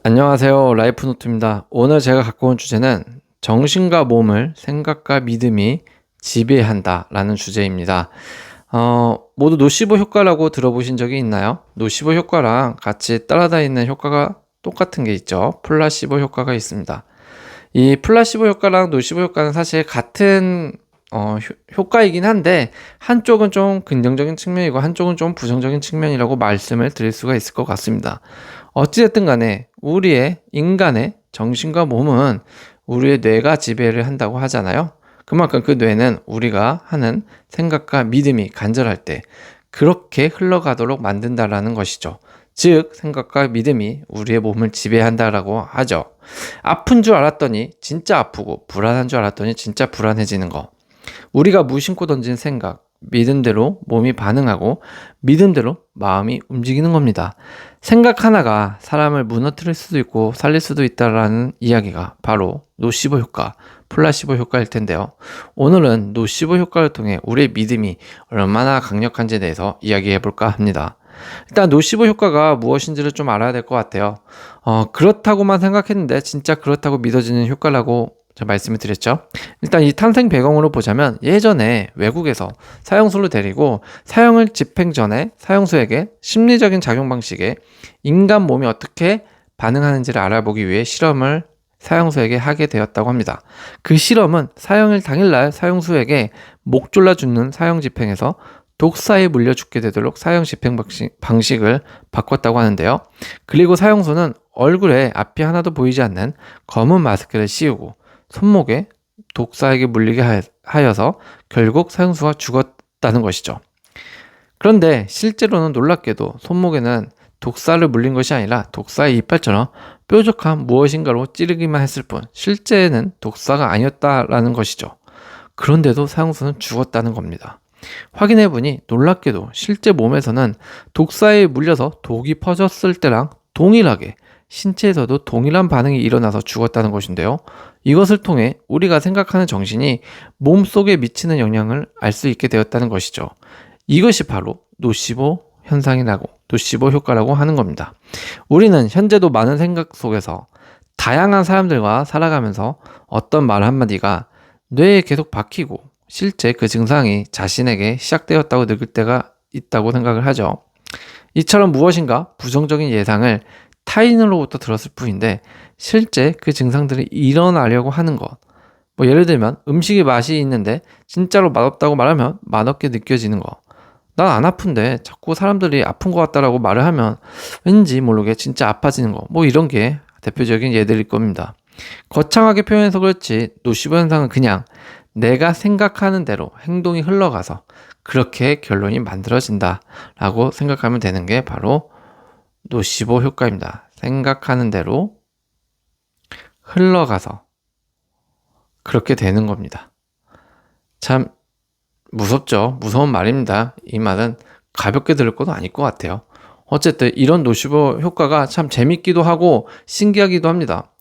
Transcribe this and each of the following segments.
안녕하세요. 라이프노트입니다. 오늘 제가 갖고 온 주제는 정신과 몸을 생각과 믿음이 지배한다 라는 주제입니다. 모두 노시보 효과라고 들어보신 적이 있나요? 노시보 효과랑 같이 따라다니는 효과가 똑같은 게 있죠. 플라시보 효과가 있습니다. 이 플라시보 효과랑 노시보 효과는 사실 같은 효과이긴 한데 한쪽은 좀 긍정적인 측면이고 한쪽은 좀 부정적인 측면이라고 말씀을 드릴 수가 있을 것 같습니다. 어찌됐든 간에 우리의 인간의 정신과 몸은 우리의 뇌가 지배를 한다고 하잖아요. 그만큼 그 뇌는 우리가 하는 생각과 믿음이 간절할 때 그렇게 흘러가도록 만든다라는 것이죠. 즉 생각과 믿음이 우리의 몸을 지배한다라고 하죠. 아픈 줄 알았더니 진짜 아프고 불안한 줄 알았더니 진짜 불안해지는 거. 우리가 무심코 던진 생각, 믿음대로 몸이 반응하고 믿음대로 마음이 움직이는 겁니다. 생각 하나가 사람을 무너뜨릴 수도 있고 살릴 수도 있다라는 이야기가 바로 노시보 효과, 플라시보 효과일 텐데요. 오늘은 노시보 효과를 통해 우리의 믿음이 얼마나 강력한지에 대해서 이야기해 볼까 합니다. 일단 노시보 효과가 무엇인지를 좀 알아야 될 것 같아요. 그렇다고만 생각했는데 진짜 그렇다고 믿어지는 효과라고 제가 말씀을 드렸죠. 일단 이 탄생 배경으로 보자면 예전에 외국에서 사형수를 데리고 사형을 집행 전에 사형수에게 심리적인 작용 방식에 인간 몸이 어떻게 반응하는지를 알아보기 위해 실험을 사형수에게 하게 되었다고 합니다. 그 실험은 사형일 당일날 사형수에게 목 졸라 죽는 사형 집행에서 독사에 물려 죽게 되도록 사형 집행 방식을 바꿨다고 하는데요. 그리고 사형수는 얼굴에 앞이 하나도 보이지 않는 검은 마스크를 씌우고 손목에 독사에게 물리게 하여서 결국 사형수가 죽었다는 것이죠. 그런데 실제로는 놀랍게도 손목에는 독사를 물린 것이 아니라 독사의 이빨처럼 뾰족한 무엇인가로 찌르기만 했을 뿐 실제는 독사가 아니었다라는 것이죠. 그런데도 사형수는 죽었다는 겁니다. 확인해보니 놀랍게도 실제 몸에서는 독사에 물려서 독이 퍼졌을 때랑 동일하게 신체에서도 동일한 반응이 일어나서 죽었다는 것인데요. 이것을 통해 우리가 생각하는 정신이 몸속에 미치는 영향을 알 수 있게 되었다는 것이죠. 이것이 바로 노시보 현상이라고, 노시보 효과라고 하는 겁니다. 우리는 현재도 많은 생각 속에서 다양한 사람들과 살아가면서 어떤 말 한마디가 뇌에 계속 박히고 실제 그 증상이 자신에게 시작되었다고 느낄 때가 있다고 생각을 하죠. 이처럼 무엇인가 부정적인 예상을 타인으로부터 들었을 뿐인데 실제 그 증상들이 일어나려고 하는 것. 예를 들면 음식에 맛이 있는데 진짜로 맛없다고 말하면 맛없게 느껴지는 것. 난 안 아픈데 자꾸 사람들이 아픈 것 같다라고 말을 하면 왠지 모르게 진짜 아파지는 것. 이런 게 대표적인 예들일 겁니다. 거창하게 표현해서 그렇지 노시보 현상은 그냥 내가 생각하는 대로 행동이 흘러가서 그렇게 결론이 만들어진다 라고 생각하면 되는 게 바로 노시보 효과입니다. 생각하는 대로 흘러가서 그렇게 되는 겁니다. 참 무섭죠? 무서운 말입니다. 이 말은 가볍게 들을 것도 아닐 것 같아요. 어쨌든 이런 노시보 효과가 참 재밌기도 하고 신기하기도 합니다.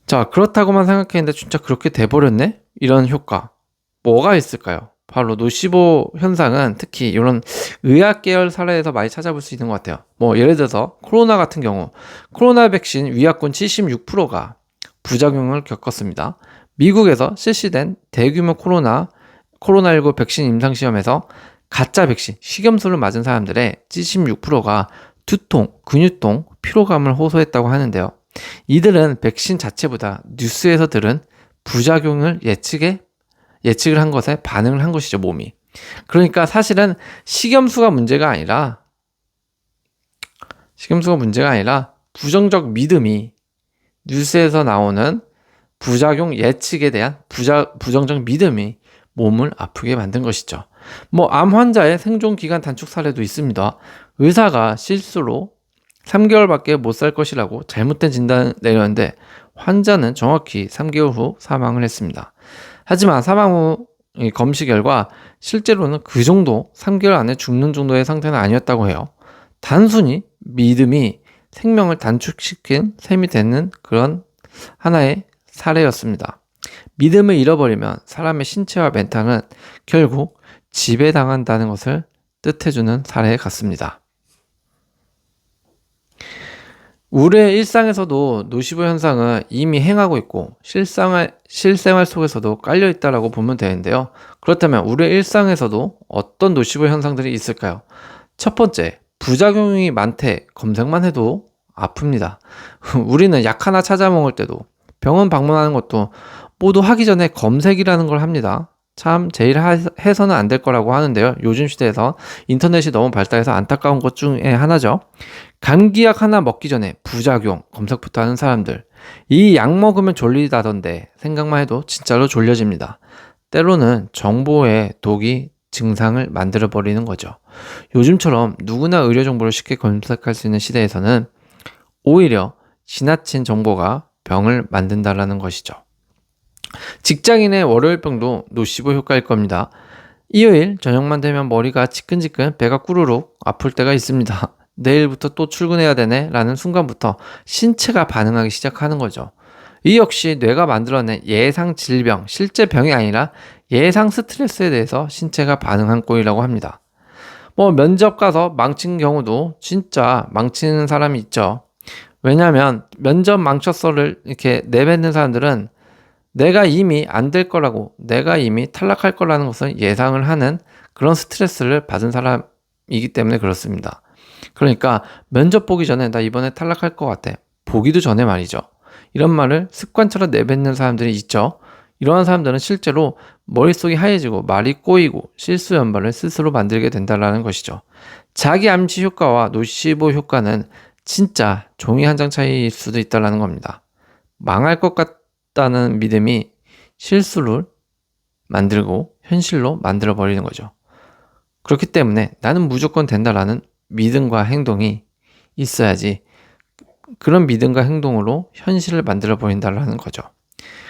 자, 그렇다고만 생각했는데 진짜 그렇게 돼버렸네? 이런 효과. 뭐가 있을까요? 바로 노시보 현상은 특히 이런 의학 계열 사례에서 많이 찾아볼 수 있는 것 같아요. 예를 들어서 코로나 같은 경우 코로나 백신 위약군 76%가 부작용을 겪었습니다. 미국에서 실시된 대규모 코로나19 백신 임상시험에서 가짜 백신, 식염수를 맞은 사람들의 76%가 두통, 근육통, 피로감을 호소했다고 하는데요. 이들은 백신 자체보다 뉴스에서 들은 부작용을 예측을 한 것에 반응을 한 것이죠, 몸이. 그러니까 사실은 식염수가 문제가 아니라 부정적 믿음이 뉴스에서 나오는 부작용 예측에 대한 부정적 믿음이 몸을 아프게 만든 것이죠. 암 환자의 생존 기간 단축 사례도 있습니다. 의사가 실수로 3개월밖에 못 살 것이라고 잘못된 진단을 내렸는데 환자는 정확히 3개월 후 사망을 했습니다. 하지만 사망 후 검시 결과 실제로는 그 정도 3개월 안에 죽는 정도의 상태는 아니었다고 해요. 단순히 믿음이 생명을 단축시킨 셈이 되는 그런 하나의 사례였습니다. 믿음을 잃어버리면 사람의 신체와 멘탈은 결국 지배당한다는 것을 뜻해주는 사례 같습니다. 우리의 일상에서도 노시보 현상은 이미 행하고 있고 실생활 속에서도 깔려 있다라고 보면 되는데요. 그렇다면 우리의 일상에서도 어떤 노시보 현상들이 있을까요? 첫 번째, 부작용이 많대 검색만 해도 아픕니다. 우리는 약 하나 찾아 먹을 때도 병원 방문하는 것도 모두 하기 전에 검색이라는 걸 합니다. 참 제일 해서는 안 될 거라고 하는데요. 요즘 시대에서 인터넷이 너무 발달해서 안타까운 것 중에 하나죠. 감기약 하나 먹기 전에 부작용 검색부터 하는 사람들. 이 약 먹으면 졸리다던데 생각만 해도 진짜로 졸려집니다. 때로는 정보의 독이 증상을 만들어버리는 거죠. 요즘처럼 누구나 의료 정보를 쉽게 검색할 수 있는 시대에서는 오히려 지나친 정보가 병을 만든다라는 것이죠. 직장인의 월요일병도 노시보 효과일 겁니다. 일요일 저녁만 되면 머리가 지끈지끈 배가 꾸르륵 아플 때가 있습니다. 내일부터 또 출근해야 되네 라는 순간부터 신체가 반응하기 시작하는 거죠. 이 역시 뇌가 만들어낸 예상 질병, 실제 병이 아니라 예상 스트레스에 대해서 신체가 반응한 꼴이라고 합니다. 면접 가서 망친 경우도 진짜 망치는 사람이 있죠. 왜냐하면 면접 망쳤어를 이렇게 내뱉는 사람들은 내가 이미 안 될 거라고, 내가 이미 탈락할 거라는 것을 예상을 하는 그런 스트레스를 받은 사람이기 때문에 그렇습니다. 그러니까 면접 보기 전에 나 이번에 탈락할 것 같아. 보기도 전에 말이죠. 이런 말을 습관처럼 내뱉는 사람들이 있죠. 이러한 사람들은 실제로 머릿속이 하얘지고 말이 꼬이고 실수 연발을 스스로 만들게 된다는 것이죠. 자기 암시 효과와 노시보 효과는 진짜 종이 한 장 차이일 수도 있다는 겁니다. 망할 것 같다는 믿음이 실수를 만들고 현실로 만들어 버리는 거죠. 그렇기 때문에 나는 무조건 된다라는 믿음과 행동이 있어야지 그런 믿음과 행동으로 현실을 만들어 버린다라는 거죠.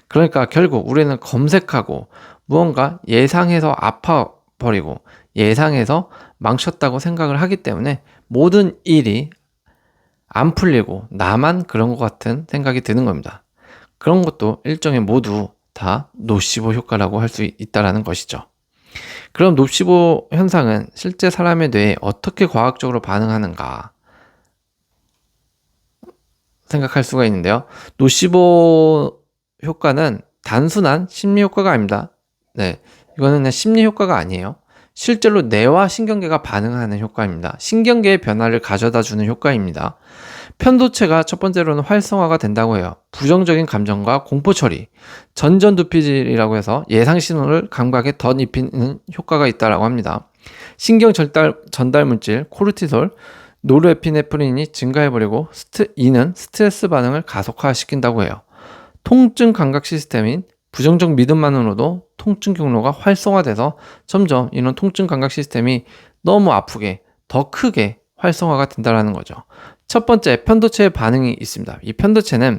그러니까 결국 우리는 검색하고 무언가 예상해서 아파버리고 예상해서 망쳤다고 생각을 하기 때문에 모든 일이 안 풀리고 나만 그런 것 같은 생각이 드는 겁니다. 그런 것도 일종의 모두 다 노시보 효과라고 할 수 있다는 것이죠. 그럼 노시보 현상은 실제 사람의 뇌에 어떻게 과학적으로 반응하는가 생각할 수가 있는데요. 노시보 효과는 단순한 심리 효과가 아닙니다. 네, 이거는 그냥 심리 효과가 아니에요. 실제로 뇌와 신경계가 반응하는 효과입니다. 신경계의 변화를 가져다 주는 효과입니다. 편도체가 첫 번째로는 활성화가 된다고 해요. 부정적인 감정과 공포 처리, 전전두피질이라고 해서 예상 신호를 감각에 덧입히는 효과가 있다고 합니다. 신경 전달 물질 코르티솔, 노르에피네프린이 증가해버리고 이는 스트레스 반응을 가속화시킨다고 해요. 통증 감각 시스템인 부정적 믿음만으로도 통증 경로가 활성화돼서 점점 이런 통증 감각 시스템이 너무 아프게 더 크게 활성화가 된다는 거죠. 첫 번째, 편도체의 반응이 있습니다. 이 편도체는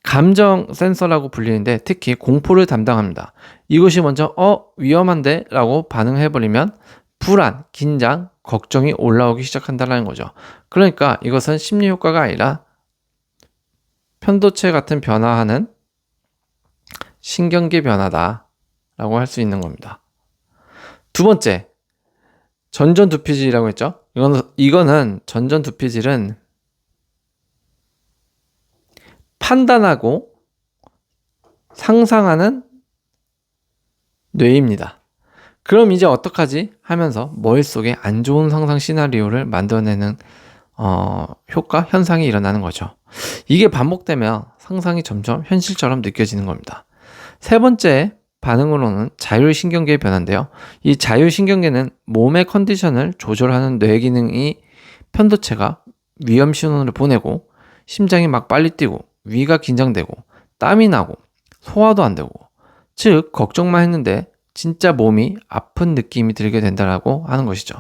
감정 센서라고 불리는데 특히 공포를 담당합니다. 이것이 먼저 위험한데 라고 반응해버리면 불안, 긴장, 걱정이 올라오기 시작한다는 거죠. 그러니까 이것은 심리 효과가 아니라 편도체 같은 변화하는 신경계 변화다 라고 할 수 있는 겁니다. 두 번째, 전전두피질이라고 했죠. 이거는 전전두피질은 판단하고 상상하는 뇌입니다. 그럼 이제 어떡하지? 하면서 머릿속에 안 좋은 상상 시나리오를 만들어내는 효과, 현상이 일어나는 거죠. 이게 반복되면 상상이 점점 현실처럼 느껴지는 겁니다. 세 번째 반응으로는 자율신경계의 변화인데요. 이 자율신경계는 몸의 컨디션을 조절하는 뇌 기능이 편도체가 위험 신호를 보내고 심장이 막 빨리 뛰고 위가 긴장되고 땀이 나고 소화도 안 되고 즉 걱정만 했는데 진짜 몸이 아픈 느낌이 들게 된다고 하는 것이죠.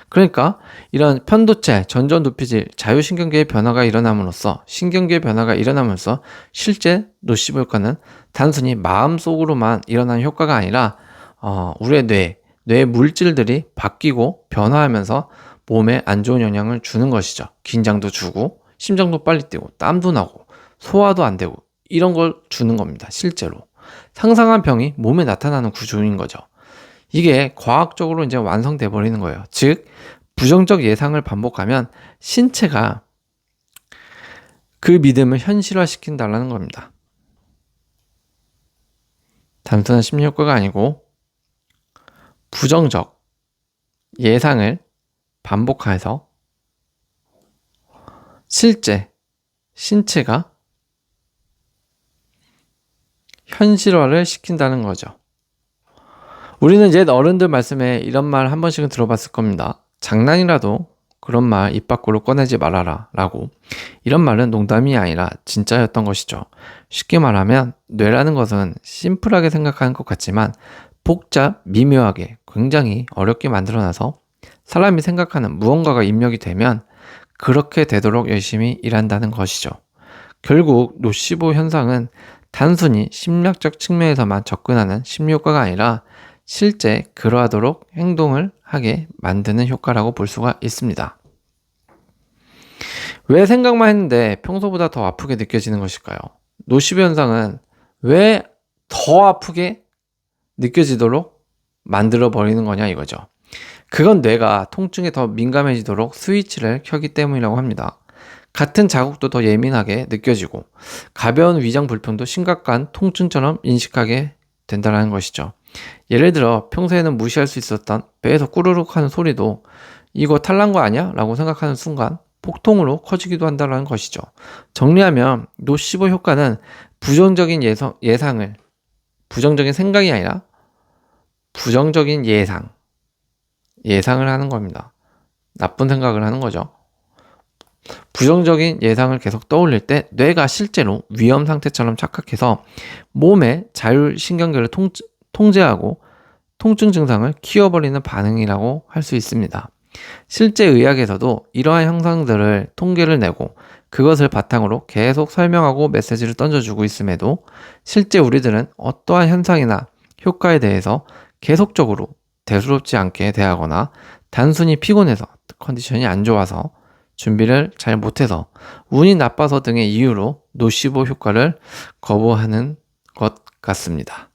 그러니까 이런 편도체, 전전두피질, 자율신경계의 변화가 일어남으로써 신경계의 변화가 일어남으로써 실제 노시보 효과는 단순히 마음속으로만 일어나는 효과가 아니라 우리의 뇌의 물질들이 바뀌고 변화하면서 몸에 안 좋은 영향을 주는 것이죠. 긴장도 주고 심장도 빨리 뛰고 땀도 나고 소화도 안 되고 이런 걸 주는 겁니다. 실제로. 상상한 병이 몸에 나타나는 구조인 거죠. 이게 과학적으로 이제 완성돼 버리는 거예요. 즉, 부정적 예상을 반복하면 신체가 그 믿음을 현실화시킨다는 겁니다. 단순한 심리 효과가 아니고 부정적 예상을 반복해서 실제 신체가 현실화를 시킨다는 거죠. 우리는 옛 어른들 말씀에 이런 말 한 번씩은 들어봤을 겁니다. 장난이라도 그런 말 입 밖으로 꺼내지 말아라 라고. 이런 말은 농담이 아니라 진짜였던 것이죠. 쉽게 말하면 뇌라는 것은 심플하게 생각하는 것 같지만 복잡, 미묘하게 굉장히 어렵게 만들어놔서 사람이 생각하는 무언가가 입력이 되면 그렇게 되도록 열심히 일한다는 것이죠. 결국 노시보 현상은 단순히 심리학적 측면에서만 접근하는 심리효과가 아니라 실제 그러하도록 행동을 하게 만드는 효과라고 볼 수가 있습니다. 왜 생각만 했는데 평소보다 더 아프게 느껴지는 것일까요? 노시보 현상은 왜 더 아프게 느껴지도록 만들어 버리는 거냐 이거죠. 그건 뇌가 통증에 더 민감해지도록 스위치를 켜기 때문이라고 합니다. 같은 자국도 더 예민하게 느껴지고 가벼운 위장 불편도 심각한 통증처럼 인식하게 된다는 것이죠. 예를 들어 평소에는 무시할 수 있었던 배에서 꾸르륵 하는 소리도 이거 탈난 거 아니야? 라고 생각하는 순간 폭통으로 커지기도 한다는 것이죠. 정리하면 노시보 효과는 부정적인 예상을 부정적인 생각이 아니라 부정적인 예상을 하는 겁니다. 나쁜 생각을 하는 거죠. 부정적인 예상을 계속 떠올릴 때 뇌가 실제로 위험 상태처럼 착각해서 몸의 자율신경계를 통제하고 통증 증상을 키워버리는 반응이라고 할 수 있습니다. 실제 의학에서도 이러한 현상들을 통계를 내고 그것을 바탕으로 계속 설명하고 메시지를 던져주고 있음에도 실제 우리들은 어떠한 현상이나 효과에 대해서 계속적으로 대수롭지 않게 대하거나 단순히 피곤해서 컨디션이 안 좋아서 준비를 잘 못해서 운이 나빠서 등의 이유로 노시보 효과를 거부하는 것 같습니다.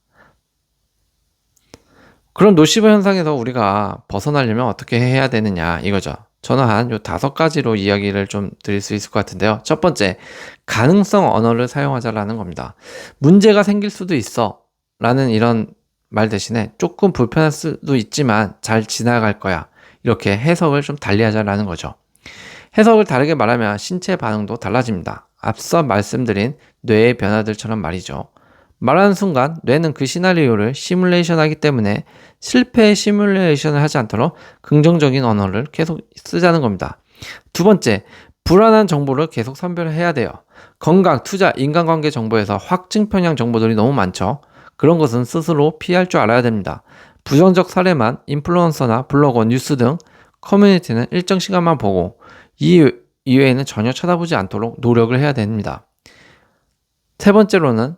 그럼 노시보 현상에서 우리가 벗어나려면 어떻게 해야 되느냐 이거죠. 저는 한 5가지로 이야기를 좀 드릴 수 있을 것 같은데요. 첫 번째, 가능성 언어를 사용하자라는 겁니다. 문제가 생길 수도 있어 라는 이런 말 대신에 조금 불편할 수도 있지만 잘 지나갈 거야. 이렇게 해석을 좀 달리하자라는 거죠. 해석을 다르게 말하면 신체 반응도 달라집니다. 앞서 말씀드린 뇌의 변화들처럼 말이죠. 말하는 순간 뇌는 그 시나리오를 시뮬레이션 하기 때문에 실패의 시뮬레이션을 하지 않도록 긍정적인 언어를 계속 쓰자는 겁니다. 두 번째, 불안한 정보를 계속 선별해야 돼요. 건강, 투자, 인간관계 정보에서 확증 편향 정보들이 너무 많죠. 그런 것은 스스로 피할 줄 알아야 됩니다. 부정적 사례만 인플루언서나 블로거, 뉴스 등 커뮤니티는 일정 시간만 보고 이 이외에는 전혀 쳐다보지 않도록 노력을 해야 됩니다. 세 번째로는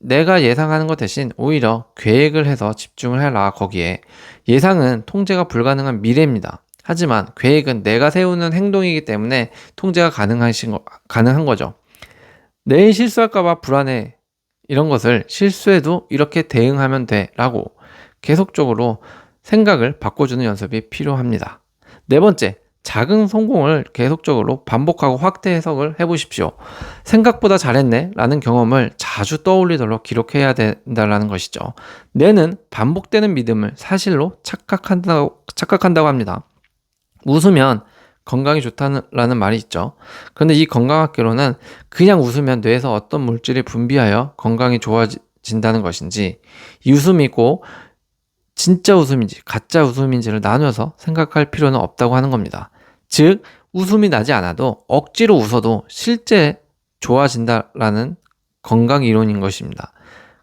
내가 예상하는 것 대신 오히려 계획을 해서 집중을 해라. 거기에 예상은 통제가 불가능한 미래입니다. 하지만 계획은 내가 세우는 행동이기 때문에 통제가 가능한 거죠. 내일 실수할까봐 불안해. 이런 것을 실수해도 이렇게 대응하면 돼 라고 계속적으로 생각을 바꿔주는 연습이 필요합니다. 네 번째, 작은 성공을 계속적으로 반복하고 확대 해석을 해보십시오. 생각보다 잘했네 라는 경험을 자주 떠올리도록 기록해야 된다는 것이죠. 뇌는 반복되는 믿음을 사실로 착각한다고 합니다. 웃으면 건강이 좋다는 말이 있죠. 그런데 이 건강학계로는 그냥 웃으면 뇌에서 어떤 물질이 분비하여 건강이 좋아진다는 것인지 이 웃음이 꼭 진짜 웃음인지 가짜 웃음인지를 나눠서 생각할 필요는 없다고 하는 겁니다. 즉 웃음이 나지 않아도 억지로 웃어도 실제 좋아진다라는 건강 이론인 것입니다.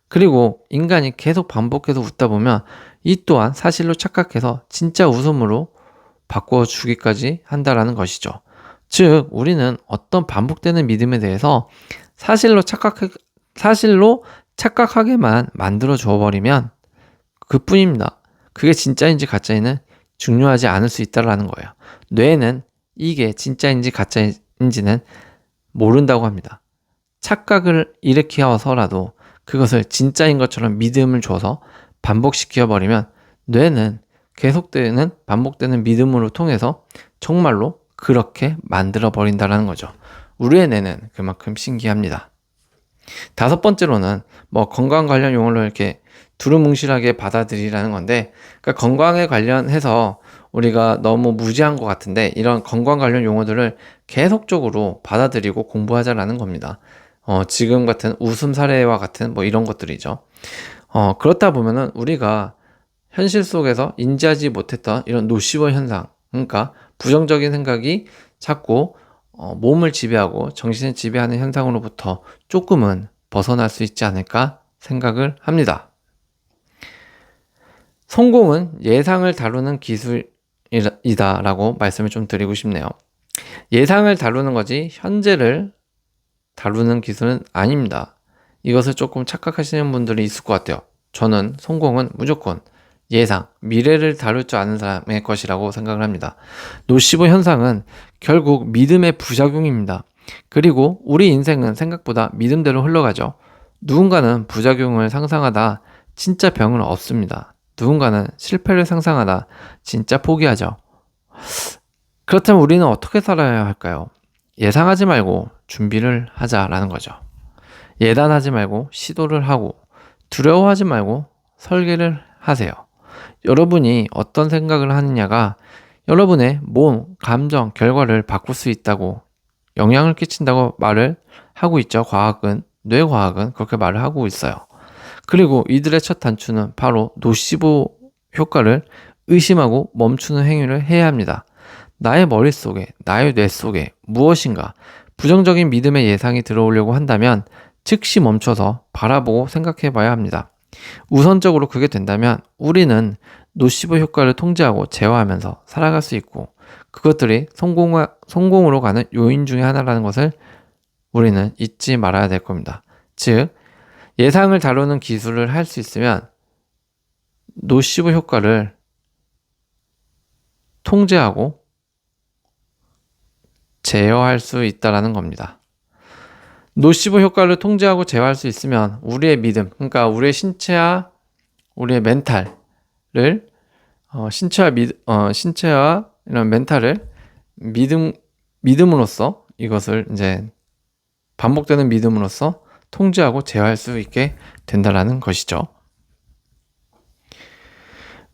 그리고 인간이 계속 반복해서 웃다 보면 이 또한 사실로 착각해서 진짜 웃음으로 바꿔주기까지 한다라는 것이죠. 즉 우리는 어떤 반복되는 믿음에 대해서 사실로 착각하게만 만들어 줘버리면 그뿐입니다. 그게 진짜인지 가짜인지는 중요하지 않을 수 있다는 거예요. 뇌는 이게 진짜인지 가짜인지는 모른다고 합니다. 착각을 일으켜서라도 그것을 진짜인 것처럼 믿음을 줘서 반복시켜버리면 뇌는 계속되는 반복되는 믿음으로 통해서 정말로 그렇게 만들어 버린다는 거죠. 우리의 뇌는 그만큼 신기합니다. 다섯 번째로는 건강 관련 용어를 이렇게 두루뭉실하게 받아들이라는 건데, 그러니까 건강에 관련해서 우리가 너무 무지한 것 같은데 이런 건강 관련 용어들을 계속적으로 받아들이고 공부하자라는 겁니다. 지금 같은 웃음 사례와 같은 이런 것들이죠. 그렇다 보면은 우리가 현실 속에서 인지하지 못했던 이런 노시버 현상, 그러니까 부정적인 생각이 자꾸 몸을 지배하고 정신을 지배하는 현상으로부터 조금은 벗어날 수 있지 않을까 생각을 합니다. 성공은 예상을 다루는 기술이다 라고 말씀을 좀 드리고 싶네요. 예상을 다루는 거지 현재를 다루는 기술은 아닙니다. 이것을 조금 착각하시는 분들이 있을 것 같아요. 저는 성공은 무조건 예상, 미래를 다룰 줄 아는 사람의 것이라고 생각을 합니다. 노시보 현상은 결국 믿음의 부작용입니다. 그리고 우리 인생은 생각보다 믿음대로 흘러가죠. 누군가는 부작용을 상상하다 진짜 병은 없습니다. 누군가는 실패를 상상하다 진짜 포기하죠. 그렇다면 우리는 어떻게 살아야 할까요? 예상하지 말고 준비를 하자라는 거죠. 예단하지 말고 시도를 하고 두려워하지 말고 설계를 하세요. 여러분이 어떤 생각을 하느냐가 여러분의 몸, 감정, 결과를 바꿀 수 있다고 영향을 끼친다고 말을 하고 있죠. 뇌과학은 그렇게 말을 하고 있어요. 그리고 이들의 첫 단추는 바로 노시보 효과를 의심하고 멈추는 행위를 해야 합니다. 나의 머릿속에, 나의 뇌 속에 무엇인가 부정적인 믿음의 예상이 들어오려고 한다면 즉시 멈춰서 바라보고 생각해 봐야 합니다. 우선적으로 그게 된다면 우리는 노시보 효과를 통제하고 제어하면서 살아갈 수 있고 그것들이 성공으로 가는 요인 중에 하나라는 것을 우리는 잊지 말아야 될 겁니다. 즉, 예상을 다루는 기술을 할 수 있으면 노시보 효과를 통제하고 제어할 수 있다는 겁니다. 노시보 효과를 통제하고 제어할 수 있으면 우리의 믿음, 그러니까 우리의 신체와 우리의 멘탈을 신체와 이런 멘탈을 믿음으로써 이것을 이제 반복되는 믿음으로써 통제하고 제어할 수 있게 된다라는 것이죠.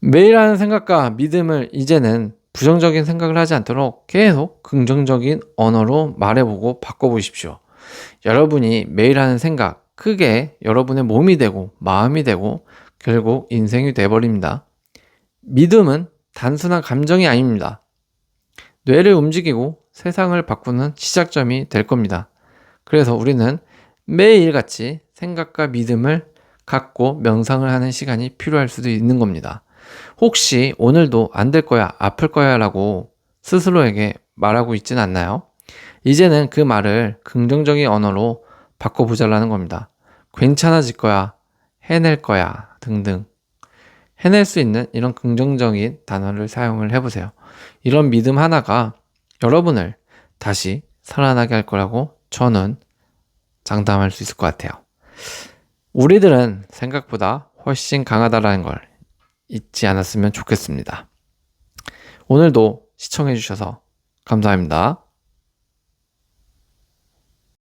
매일 하는 생각과 믿음을 이제는 부정적인 생각을 하지 않도록 계속 긍정적인 언어로 말해보고 바꿔보십시오. 여러분이 매일 하는 생각, 크게 여러분의 몸이 되고 마음이 되고 결국 인생이 돼버립니다. 믿음은 단순한 감정이 아닙니다. 뇌를 움직이고 세상을 바꾸는 시작점이 될 겁니다. 그래서 우리는 매일같이 생각과 믿음을 갖고 명상을 하는 시간이 필요할 수도 있는 겁니다. 혹시 오늘도 안 될 거야, 아플 거야 라고 스스로에게 말하고 있진 않나요? 이제는 그 말을 긍정적인 언어로 바꿔보자라는 겁니다. 괜찮아질 거야, 해낼 거야 등등 해낼 수 있는 이런 긍정적인 단어를 사용을 해보세요. 이런 믿음 하나가 여러분을 다시 살아나게 할 거라고 저는 장담할 수 있을 것 같아요. 우리들은 생각보다 훨씬 강하다라는 걸 잊지 않았으면 좋겠습니다. 오늘도 시청해주셔서 감사합니다.